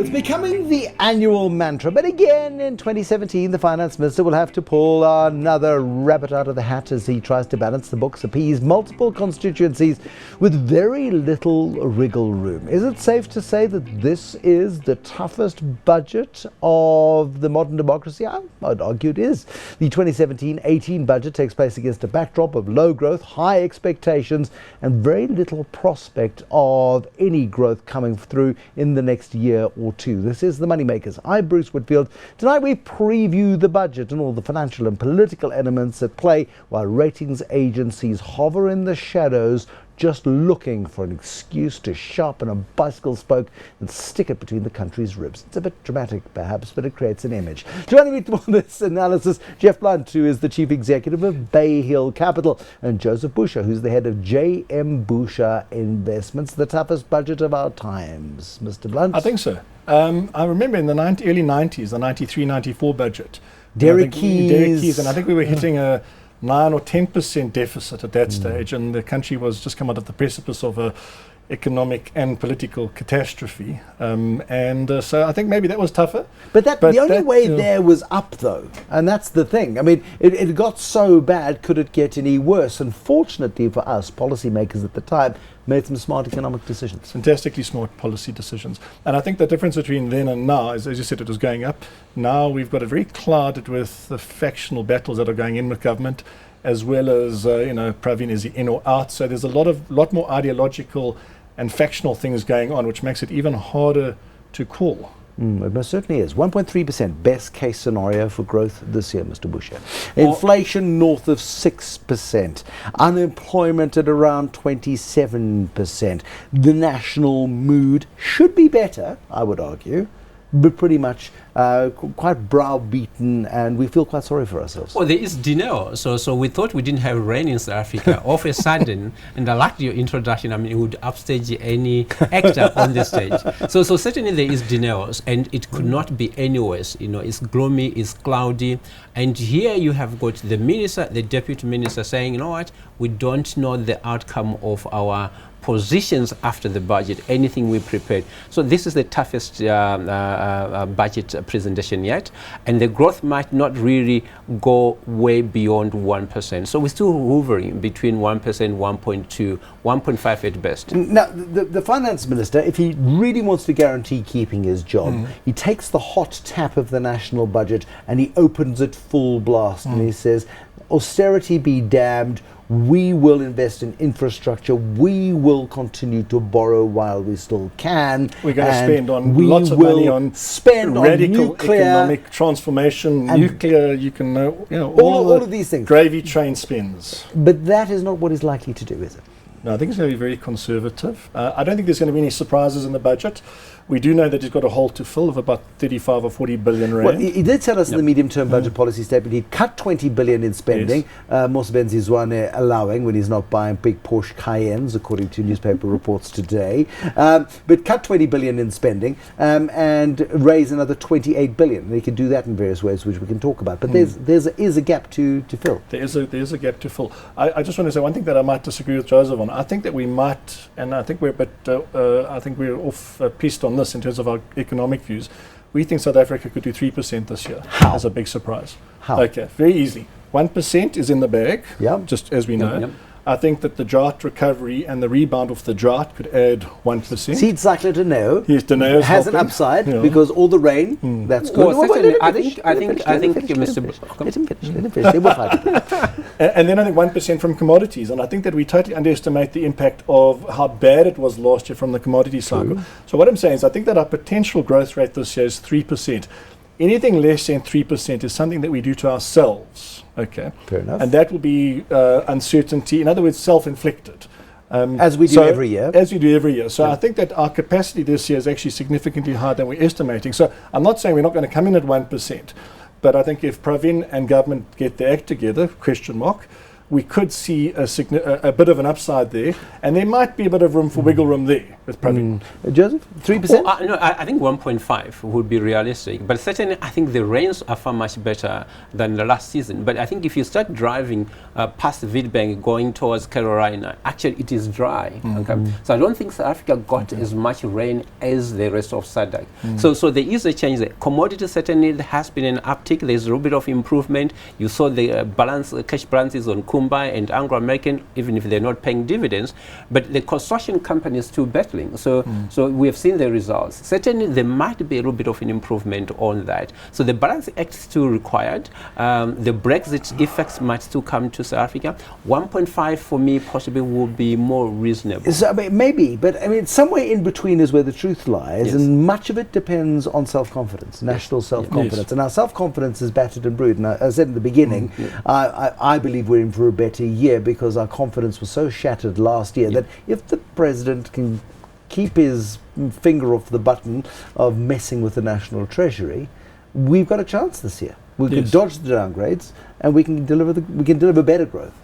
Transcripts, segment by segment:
It's becoming the annual mantra, but again in 2017 the Finance Minister will have to pull another rabbit out of the hat as he tries to balance the books, appease multiple constituencies with very little wriggle room. Is it safe to say that this is the toughest budget of the modern democracy? I'd argue it is. The 2017-18 budget takes place against a backdrop of low growth, high expectations and very little prospect of any growth coming through in the next year or two. This is the MoneyMakers. I'm Bruce Whitfield. Tonight we preview the budget and all the financial and political elements at play while ratings agencies hover in the shadows just looking for an excuse to sharpen a bicycle spoke and stick it between the country's ribs. It's a bit dramatic perhaps, but it creates an image. Joining me for this analysis, Geoff Blount, who is the Chief Executive of BayHill Capital, and Joseph Busha, who's the head of JM Busha Investments. The toughest budget of our times, Mr. Blount? I think so. I remember in the early 90s, the 93-94 budget. Derek Keys. And I think we were hitting a 9 or 10% deficit at that stage, and the country was just come out of the precipice of a economic and political catastrophe, so I think maybe that was tougher. But the only way there was up, though, and that's the thing. I mean, it got so bad, could it get any worse? And fortunately for us, policymakers at the time made some smart economic decisions. Fantastically smart policy decisions. And I think the difference between then and now is, as you said, it was going up. Now we've got it very clouded with the factional battles that are going in with government, as well as, Pravin is in or out. So there's a lot more ideological and factional things going on, which makes it even harder to call. It most certainly is. 1.3% best case scenario for growth this year, Mr. Busha. Inflation north of 6%. Unemployment at around 27%. The national mood should be better, I would argue, but pretty much quite browbeaten, and we feel quite sorry for ourselves. Well, there is denial. So we thought we didn't have rain in South Africa. All of a sudden, and I liked your introduction, I mean, it would upstage any actor on the stage. So certainly there is denial, and it could not be any worse. It's gloomy, it's cloudy, and here you have got the minister, the deputy minister saying, you know what, we don't know the outcome of our positions after the budget, anything we prepared. So this is the toughest budget presentation yet, and the growth might not really go way beyond 1%. So we're still hovering between 1%, 1.2, 1.5 at best. Now, the finance minister, if he really wants to guarantee keeping his job, he takes the hot tap of the national budget and he opens it full blast, and he says, austerity be damned, we will invest in infrastructure, we will continue to borrow while we still can. We're going to spend on lots of money on radical economic transformation, nuclear, all of these things. Gravy train spins. But that is not what he's likely to do, is it? No, I think it's going to be very conservative. I don't think there's going to be any surprises in the budget. We do know that he's got a hole to fill of about 35 or 40 billion rand. Well, he did tell us in the medium-term budget policy statement he'd cut 20 billion in spending, Mosebenzi Zwane allowing when he's not buying big Porsche Cayennes, according to newspaper reports today. But cut 20 billion in spending and raise another 28 billion. And he can do that in various ways, which we can talk about. But there is a gap to fill. There is a gap to fill. I just want to say one thing that I might disagree with Joseph on. I think that we might, and I think we're a bit, I think we're off piste on this in terms of our economic views. We think South Africa could do 3% this year. How? As a big surprise. How? Okay, very easy. 1% is in the bag, just as we know. Yep. I think that the drought recovery and the rebound of the drought could add 1%. Seed cycler Deneo has an upside because all the rain, that's good. I think Mr. Let him finish. They will fight. And then I think 1% from commodities, and I think that we totally underestimate the impact of how bad it was last year from the commodity cycle. So what I'm saying is I think that our potential growth rate this year is 3%. Anything less than 3% is something that we do to ourselves. Okay, fair enough. And that will be uncertainty, in other words, self-inflicted. As we do every year. As we do every year. So I think that our capacity this year is actually significantly higher than we're estimating. So I'm not saying we're not going to come in at 1%, but I think if Pravin and government get their act together, we could see a bit of an upside there, and there might be a bit of room for wiggle room there with Pravin. Joseph, 3%? No, I think 1.5 would be realistic, but certainly I think the rains are far much better than the last season. But I think if you start driving past Witbank going towards Carolina, actually it is dry. Okay? So I don't think South Africa got as much rain as the rest of SADC. So there is a change there. Commodity certainly there has been an uptick. There's a little bit of improvement. You saw the cash balances on Kumbai and Anglo-American, even if they're not paying dividends, but the construction company is still battling. So we have seen the results. Certainly there might be a little bit of an improvement on that. So the Balance Act is still required. The Brexit effects might still come to South Africa. 1.5 for me possibly would be more reasonable. So, I mean, maybe, but I mean, somewhere in between is where the truth lies, and much of it depends on self-confidence, national self-confidence. And our self-confidence is battered and brewed. And as I said in the beginning, I believe we're in for a better year because our confidence was so shattered last year that if the president can keep his finger off the button of messing with the National Treasury, we've got a chance this year. We can dodge the downgrades, and we can deliver better growth.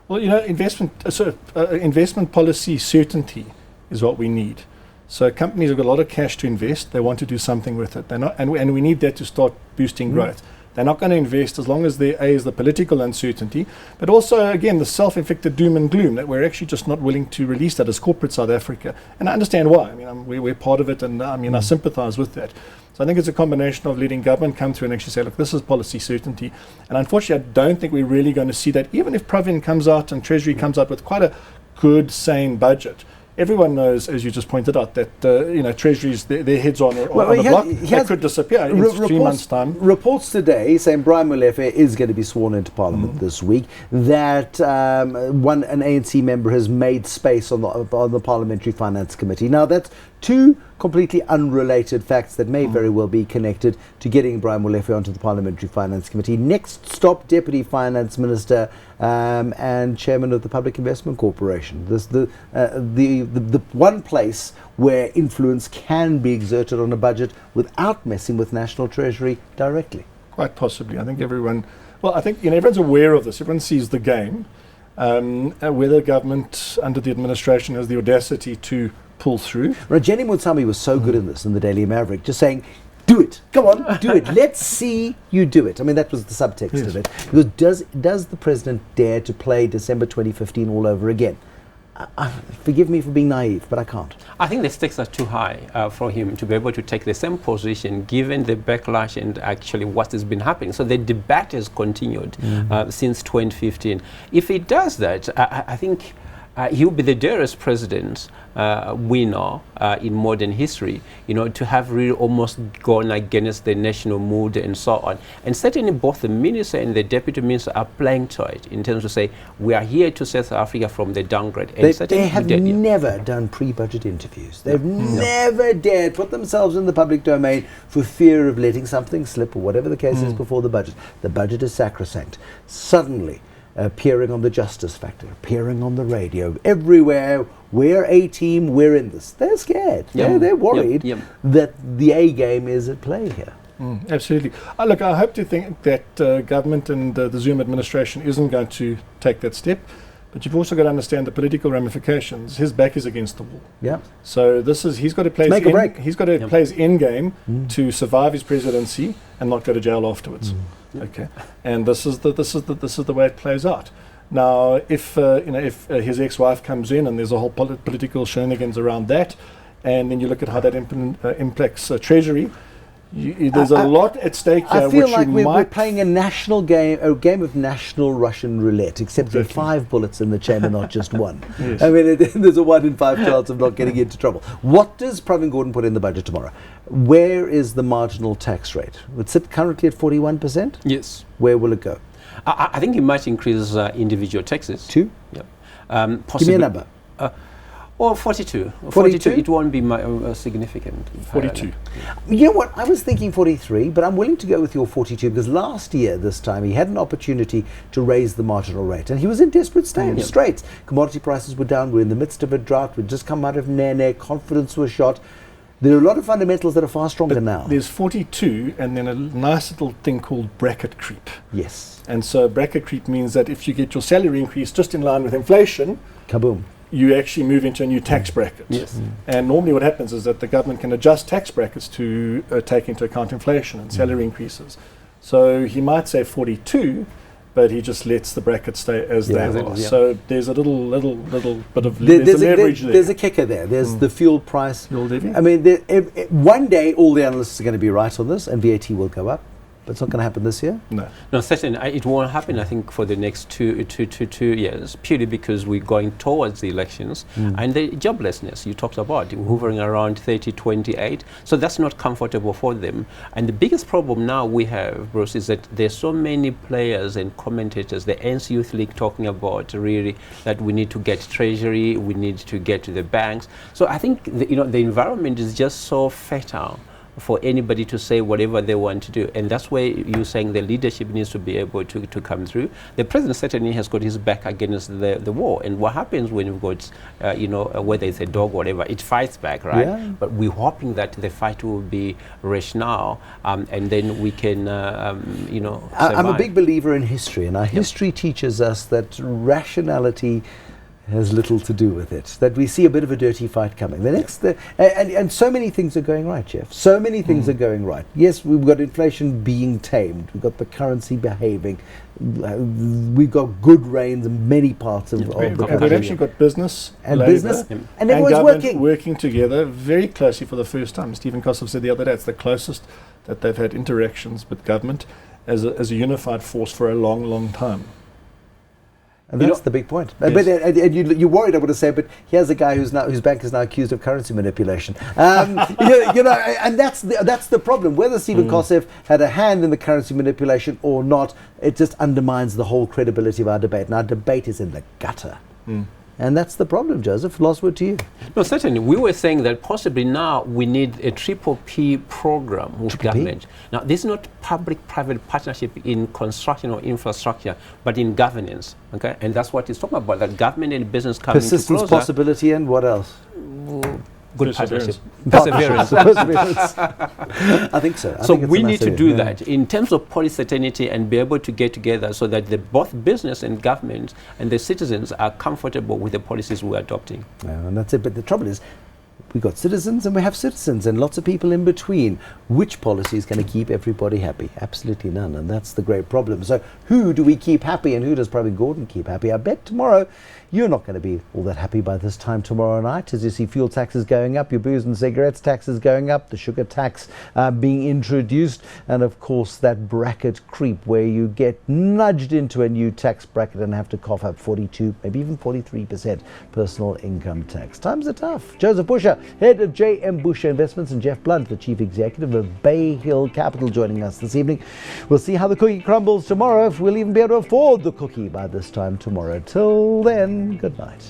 Well, investment policy certainty is what we need. So companies have got a lot of cash to invest. They want to do something with it. They're not, and we need that to start boosting growth. They're not going to invest as long as there is the political uncertainty, but also, again, the self-inflicted doom and gloom that we're actually just not willing to release that as corporate South Africa. And I understand why. I mean, we're part of it, and I sympathize with that. So I think it's a combination of letting government come through and actually say, look, this is policy certainty. And unfortunately, I don't think we're really going to see that, even if Pravin comes out and Treasury comes out with quite a good, sane budget. Everyone knows, as you just pointed out, that Treasuries, their heads on the block, they could disappear in 3 months' time. Reports today saying Brian Molefe is going to be sworn into Parliament this week, that an ANC member has made space on the Parliamentary Finance Committee. Now, that's two completely unrelated facts that may very well be connected to getting Brian Molefe onto the Parliamentary Finance Committee. Next stop, Deputy Finance Minister and Chairman of the Public Investment Corporation. This the one place where influence can be exerted on a budget without messing with National Treasury directly. Quite possibly. I think everyone's aware of this. Everyone sees the game. Whether government under the administration has the audacity to pull through. Rajeni Mutsami was so good in this in the Daily Maverick, just saying, do it, come on, do it, let's see you do it. I mean, that was the subtext of it. Because does the president dare to play December 2015 all over again? Forgive me for being naive, but I can't. I think the stakes are too high for him to be able to take the same position given the backlash and actually what has been happening. So the debate has continued since 2015. If he does that, I think he'll be the dearest president we know in modern history, to have really almost gone against the national mood and so on. And certainly both the minister and the deputy minister are playing to it in terms of say, we are here to save South Africa from the downgrade. And they have never done pre-budget interviews. They've never dared put themselves in the public domain for fear of letting something slip or whatever the case is before the budget. The budget is sacrosanct. Suddenly, appearing on the Justice Factor, appearing on the radio, everywhere, we're a team, we're in this. They're scared. They're worried that the A game is at play here. Absolutely. Look, I hope to think that government and the Zuma administration isn't going to take that step, but you've also got to understand the political ramifications. His back is against the wall. Yeah. So he's got to play He's got to play his end game to survive his presidency and not go to jail afterwards. Okay, and this is the way it plays out. Now, if his ex-wife comes in and there's a whole political shenanigans around that, and then you look at how that impacts Treasury, there's a lot at stake here. I feel like we're playing a national game, a game of national Russian roulette, except there are 5 bullets in the chamber, not just one. Yes. I mean, there's a 1 in 5 chance of not getting into trouble. What does Finmin Gordhan put in the budget tomorrow? Where is the marginal tax rate? It's currently at 41%? Yes. Where will it go? I think it might increase individual taxes. 2? Yep. Give me a number. Or 42. 42, it won't be significant. 42. You know what? I was thinking 43, but I'm willing to go with your 42 because last year, this time, he had an opportunity to raise the marginal rate and he was in desperate straits. Commodity prices were down. We're in the midst of a drought. We'd just come out of Nene. Confidence was shot. There are a lot of fundamentals that are far stronger But now. there's 42 and then a nice little thing called bracket creep. Yes. And so bracket creep means that if you get your salary increase just in line with inflation, Kaboom. you actually move into a new tax bracket. Yes. And normally what happens is that the government can adjust tax brackets to take into account inflation and salary increases. So he might say 42, but he just lets the brackets stay as they Yeah. are. Yeah. So there's a little bit of There's leverage there. there's a kicker there. There's the fuel price. Fuel levy? I mean, one day all the analysts are going to be right on this, and VAT will go up. But it's not going to happen this year. No. No, certainly it won't happen. I think for the next two years, purely because we're going towards the elections and the joblessness you talked about, hovering around 30-28. So that's not comfortable for them. And the biggest problem now we have, Bruce, is that there's so many players and commentators. The ANC Youth League talking about really that we need to get treasury, we need to get to the banks. So I think the environment is just so fertile for anybody to say whatever they want to do. And that's where you're saying the leadership needs to be able to come through. The president certainly has got his back against the war. And what happens when you've got, whether it's a dog or whatever, it fights back, right? Yeah. But we're hoping that the fight will be rational and then we can, I'm a survive. big believer in history, and our history teaches us that rationality has little to do with it, that we see a bit of a dirty fight coming. And so many things are going right, Geoff. So many things are going right. Yes, we've got inflation being tamed. We've got the currency behaving. We've got good rains in many parts of the And we've country. actually got business, And labour, business, and everyone's government working. together very closely for the first time. Stephen Kosoff said the other day it's the closest that they've had interactions with government as a unified force for a long, long time. And that's the big point. Yes. But you're worried, I would say, but here's a guy whose bank is now accused of currency manipulation. And that's the problem. Whether Stephen Kosoff had a hand in the currency manipulation or not, it just undermines the whole credibility of our debate. And our debate is in the gutter. And that's the problem, Joseph. Last word to you. No, certainly. We were saying that possibly now we need a triple P program with government. Now, this is not public-private partnership in construction or infrastructure, but in governance. Okay, and that's what it's talking about. That government and business coming Persistence, closer. possibility, and what else? Good partnership. Perseverance. I think so. So we need to do that in terms of policy certainty and be able to get together so that both business and government and the citizens are comfortable with the policies we're adopting. And that's it. But the trouble is, we've got citizens and we have citizens and lots of people in between. Which policy is going to keep everybody happy? Absolutely none. And that's the great problem. So who do we keep happy and who does Private Gordhan keep happy? I bet tomorrow you're not going to be all that happy by this time tomorrow night as you see fuel taxes going up, your booze and cigarettes taxes going up, the sugar tax being introduced, and of course that bracket creep where you get nudged into a new tax bracket and have to cough up 42, maybe even 43% personal income tax. Times are tough. Joseph Busha, head of JM Busha Investments, and Geoff Blount, the chief executive of BayHill Capital, joining us this evening. We'll see how the cookie crumbles tomorrow, if we'll even be able to afford the cookie by this time tomorrow. Till then, good night.